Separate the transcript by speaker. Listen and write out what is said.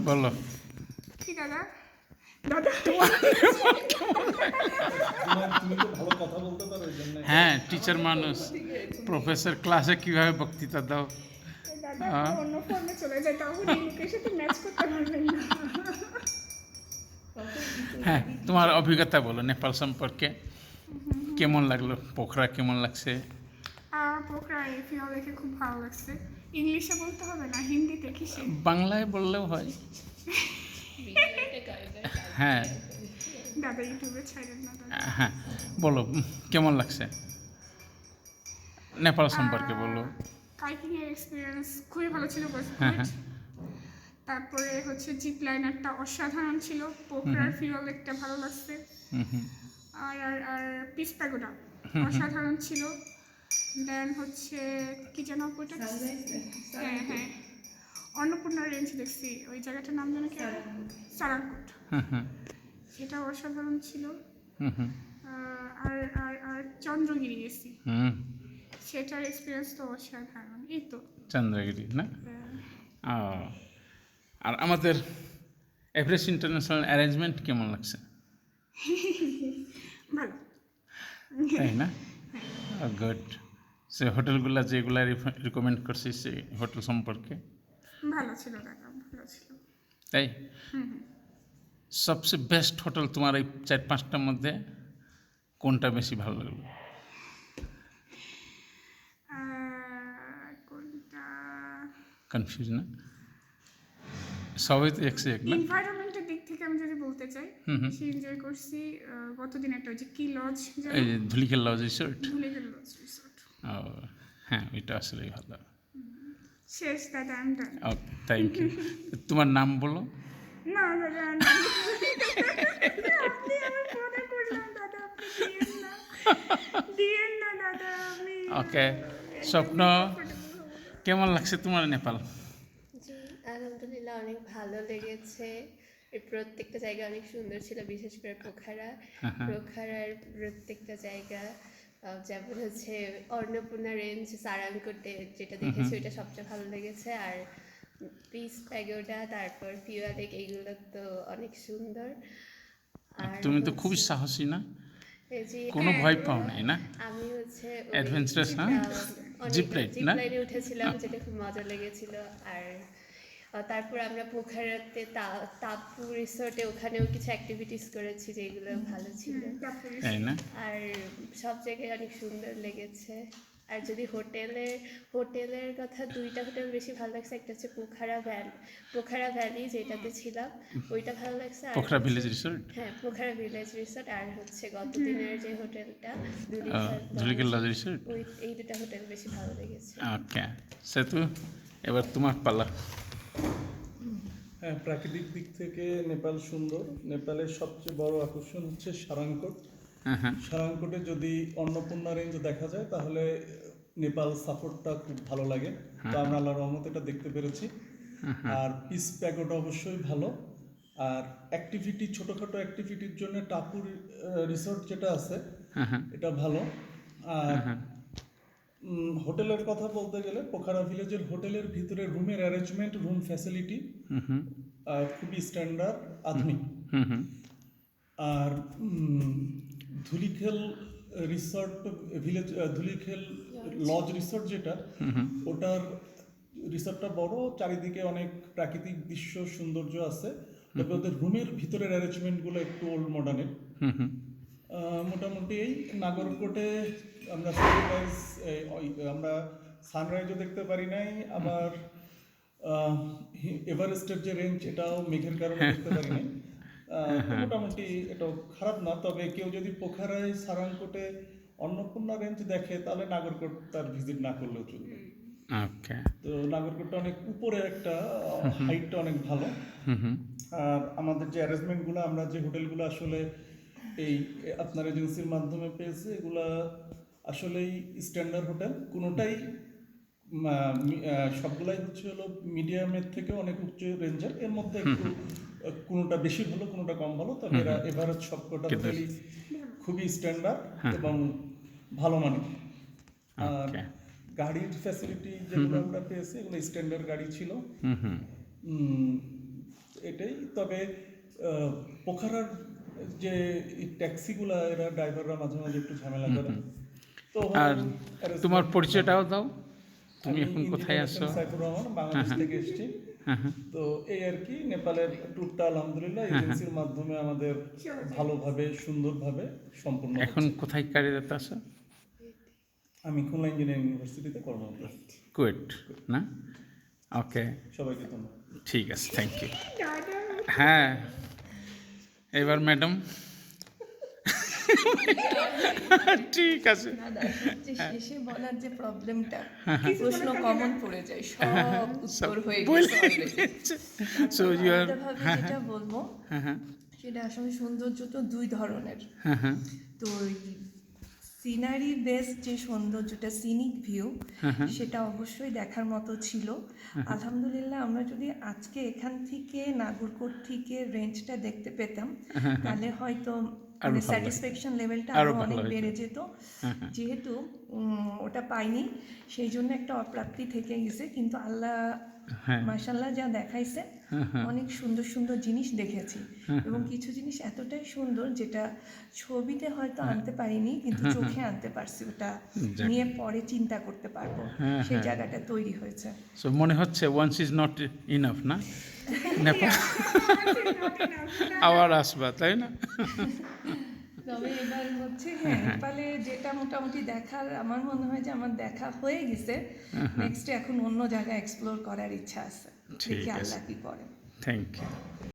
Speaker 1: বলো
Speaker 2: কি দাদা দাদা
Speaker 3: তুমি তো ভালো কথা বলতে পারো এই জন্য।
Speaker 1: হ্যাঁ টিচার মানুষ প্রফেসর ক্লাসে কিভাবে বক্তৃতা দাও
Speaker 2: দাদা অন্য ফর্মে চলে যায় তখন এই লোকের সাথে ম্যাচ করতে পারবেন না।
Speaker 1: হ্যাঁ তোমার অভিজ্ঞতা বলো নেপাল সম্পর্কে কেমন লাগলো পোখরা কেমন লাগছে
Speaker 2: পোখরা এই ফিল দেখে খুব ভালো লাগছে। ইংলিশে বলতে হবে না, হিন্দিতে কিসে?
Speaker 1: বাংলায় বললেও হয় হ্যাঁ
Speaker 2: দাদা ইউটিউবে ছাড়েন না দাদা।
Speaker 1: হ্যাঁ বলো কেমন লাগছে নেপাল সম্পর্কে বলো
Speaker 2: কাইকিং এর এক্সপিরিয়েন্স খুবই ভালো ছিল।
Speaker 1: হ্যাঁ হ্যাঁ
Speaker 2: তারপরে হচ্ছে জিপ লাইনারটা অসাধারণ ছিল। পোখরার ফিল একটা ভালো লাগছে। আর আর আর পিস প্যাগোডা অসাধারণ ছিল। দেন হচ্ছে কি যেন ওইটা, হ্যাঁ হ্যাঁ অন্নপূর্ণা রেঞ্জ দেখছি, ওই জায়গাটার নাম যেন কি, সারাংকোট, সেটা অসাধারণ ছিল। আর আর আর চন্দ্রগিরি গেছি, সেটার এক্সপিরিয়েন্স তো অসাধারণ। এই তো
Speaker 1: চন্দ্রগিরি না আর আমাদের এভারেস্ট ইন্টারন্যাশনাল অ্যারেঞ্জমেন্ট কেমন লাগছে
Speaker 2: ভালো।
Speaker 1: তাই না গুড সে হোটেলগুলো যেগুলো রিকমেন্ড করছি সেই হোটেল সম্পর্কে
Speaker 2: ভালো ছিল দাদা, ভালো ছিল।
Speaker 1: তাই সবচেয়ে বেস্ট হোটেল তোমার এই 4-5টার মধ্যে কোনটা বেশি ভালো লাগলো
Speaker 2: কোনটা?
Speaker 1: কনফিউজ না সবই তো এক না
Speaker 2: এনভায়রনমেন্টের দিক থেকে আমি যদি বলতে চাই, বেশি এনজয় করছি গতদিন একটা ওই যে কি লজ,
Speaker 1: এই যে ধুলিখেল লজ রিসোর্ট
Speaker 2: ধুলিগেল লজ রিসোর্ট।
Speaker 1: ও হ্যাঁ ওইটা আসলেই ভালো
Speaker 2: শেষ দাদা, আমি ডান।
Speaker 1: ওকে থ্যাংক ইউ তোমার নাম বলো
Speaker 2: না দাদা না, আপনি আমার মনে করলাম দাদা, আপনি দিয়েন না দাদা। আমি
Speaker 1: ওকে স্বপ্ন কেমন লাগছে তোমার নেপাল
Speaker 4: জি আলহামদুলিল্লাহ অনেক ভালো লেগেছে। এর প্রত্যেকটা জায়গা অনেক সুন্দর ছিল, বিশেষ করে পোখারার প্রত্যেকটা জায়গা, যেমন হচ্ছে অন্নপূর্ণা রেঞ্জ সারাংকোটে যেটা দেখেছি ওইটা সবচেয়ে ভালো লেগেছে। আর পিস প্যাগোডা, তারপর পিওয়া লেক, এইগুলো তো অনেক সুন্দর। আর
Speaker 1: তুমি তো খুবই সাহসী না
Speaker 4: এই যে
Speaker 1: কোনো ভয় পাও নাই না
Speaker 4: আমি হচ্ছে
Speaker 1: অ্যাডভেঞ্চারাস হ্যাঁ জিপ রাইড না
Speaker 4: লাইনে উঠেছিলাম, যেটা খুব মজা লেগেছিল। আর তারপর আমরা পোখারাতে তাপু রিসোর্টে ওখানেও কিছু অ্যাক্টিভিটিস করেছি যেগুলো ভালো ছিল।
Speaker 1: তাই না
Speaker 4: আর সব জায়গায় অনেক সুন্দর লেগেছে। আর যদি হোটেলের কথা, দুইটা হোটেল বেশি ভালো লাগছে। একটা হচ্ছে পোখারা ভ্যালি যেটাতে ছিলাম, ওইটা ভালো লাগছে। আর
Speaker 1: পোখরা ভিলেজ রিসোর্ট
Speaker 4: হ্যাঁ পোখারা ভিলেজ রিসোর্ট, আর হচ্ছে গত দিনের যে হোটেলটা
Speaker 1: ধুলিখেল লজ রিসোর্ট
Speaker 4: এই দুটা হোটেল বেশি ভালো লেগেছে।
Speaker 1: ওকে সেতু এবার তোমার পালা
Speaker 3: হ্যাঁ, প্রাকৃতিক দিক থেকে নেপাল সুন্দর। নেপালের সবচেয়ে বড় আকর্ষণ হচ্ছে সারাংকোট। সারাংকোটে যদি অন্নপূর্ণা রেঞ্জ দেখা যায় তাহলে নেপাল সাপোর্টটা খুব ভালো লাগে। তো আমরা আল্লাহর রহমতে এটা দেখতে পেরেছি। আর পিস প্যাগোডা অবশ্যই ভালো। আর অ্যাক্টিভিটি, ছোটোখাটো অ্যাক্টিভিটির জন্য টাপুর রিসোর্ট যেটা আছে এটা ভালো। আর হোটেলের কথা বলতে গেলে পোখারা ভিলেজের হোটেলের ভিতরে রুমের অ্যারেঞ্জমেন্ট, রুম ফ্যাসিলিটি খুবই স্ট্যান্ডার্ড, আধুনিক। আর ধুলিখেল রিসর্ট ভিলেজ, ধুলিখেল লজ রিসর্ট যেটা, ওটার রিসর্টটা বড়, চারিদিকে অনেক প্রাকৃতিক দৃশ্য সৌন্দর্য আছে। তবে ওদের রুমের ভিতরের অ্যারেঞ্জমেন্টগুলো একটু ওল্ড মডার্নের। মোটামুটি এই নাগরকোটে আমরা সানরাইজও দেখতে পারি নাই, আবার এভারেস্টের যে রেঞ্জ এটাও মেঘের কারণে দেখতে পারি নাই। মোটামুটি এটাও খারাপ না। তবে কেউ যদি পোখারায় সারাংকোটে অন্নপূর্ণা রেঞ্জ দেখে তাহলে নাগরকোট তার ভিজিট না করলেও চলবে।
Speaker 1: ওকে
Speaker 3: তো নাগরকোটটা অনেক উপরে, একটা হাইটটা অনেক ভালো। আর আমাদের যে অ্যারেঞ্জমেন্টগুলো, আমরা যে হোটেলগুলো আসলে এই আপনার এজেন্সির মাধ্যমে পেয়েছি, এগুলা আসলেই স্ট্যান্ডার্ড হোটেল। কোনোটাই সবগুলাই হচ্ছে হলো মিডিয়ামের থেকে অনেক উচ্চ রেঞ্জের। এর মধ্যে একটু কোনোটা বেশি ভালো, কোনোটা কম ভালো। তবে এরা এভারেজ সবকটা হোটেলই খুবই স্ট্যান্ডার্ড এবং ভালো মানের। আর গাড়ির ফ্যাসিলিটি যেগুলো আমরা পেয়েছি এগুলো স্ট্যান্ডার্ড গাড়ি ছিল। এটাই। তবে পোখারার যে ট্যাক্সিগুলা এরা ড্রাইভাররা মাঝে মাঝে একটু ঝামেলা করে। তো
Speaker 1: আর
Speaker 3: arrangement
Speaker 1: তোমার
Speaker 3: ভালো।
Speaker 1: পরিচয়টাও দাও, তুমি
Speaker 3: আমি
Speaker 1: এখন কোথায়
Speaker 3: ইঞ্জিনিয়ার
Speaker 1: আছো?
Speaker 3: হোসেন সাইফুর রহমান, বাংলাদেশ থেকে এসেছি।
Speaker 1: হ্যাঁ হ্যাঁ
Speaker 3: তো এই আর কি, নেপালের ট্যুরটা আলহামদুলিল্লাহ এজেন্সির মাধ্যমে আমাদের ভালোভাবে সুন্দরভাবে সম্পূর্ণ
Speaker 1: এখন
Speaker 3: হচ্ছে।
Speaker 1: কোথায় কার্যরত আছো?
Speaker 3: আমি খুলনা ইঞ্জিনিয়ারিং ইউনিভার্সিটিতে কর্মরত।
Speaker 1: কুয়েট না? ওকে,
Speaker 3: সবাইকে ধন্যবাদ।
Speaker 1: ঠিক আছে, থ্যাংক ইউ।
Speaker 2: দাদা
Speaker 1: হ্যাঁ, এবার ম্যাডাম। ঠিক আছে।
Speaker 5: যে শেষে বলার যে প্রবলেমটা, প্রশ্ন কমন পড়ে যায়, সব উত্তর হয়ে গেছে already।
Speaker 1: সো ইউ আর
Speaker 5: আলাদাভাবে যেটা বলবো সেটা আসলে সৌন্দর্য তো দুই ধরনের। তো সিনারি বেস যে সৌন্দর্যটা, সিনিক ভিউ, সেটা অবশ্যই দেখার মতো ছিল। আলহামদুলিল্লাহ, আমরা যদি আজকে এখান থেকে নাগরকোট থেকে রেঞ্জটা দেখতে পেতাম তাহলে হয়তো মানে স্যাটিসফ্যাকশন লেভেলটা আরো অনেক বেড়ে যেত। যেহেতু ওটা পাইনি, সেই জন্য একটা অপ্রাপ্তি থেকে গেছে। কিন্তু আল্লাহ মাশাআল্লাহ যা দেখাইছে, অনেক সুন্দর সুন্দর জিনিস দেখেছি। এবং কিছু জিনিস এতটাই সুন্দর যেটা ছবিতে হয়তো আনতে পারিনি, কিন্তু চোখে আনতে পারছি। ওটা নিয়ে পরে চিন্তা করতে পারবো, সেই জায়গাটা তৈরি হয়েছে।
Speaker 1: সো মনে হচ্ছে ওয়ান্স ইজ নট ইনাফ না, নেপাল আবার আসবা, তাই না?
Speaker 5: তবে এবার হচ্ছে নেপালে যেটা মোটামুটি দেখার, আমার মনে হয় যে আমার দেখা হয়ে গেছে। নেক্সট এখন অন্য জায়গায় এক্সপ্লোর করার ইচ্ছা আছে, দেখি আল্লাহ কি করে।
Speaker 1: Thank you.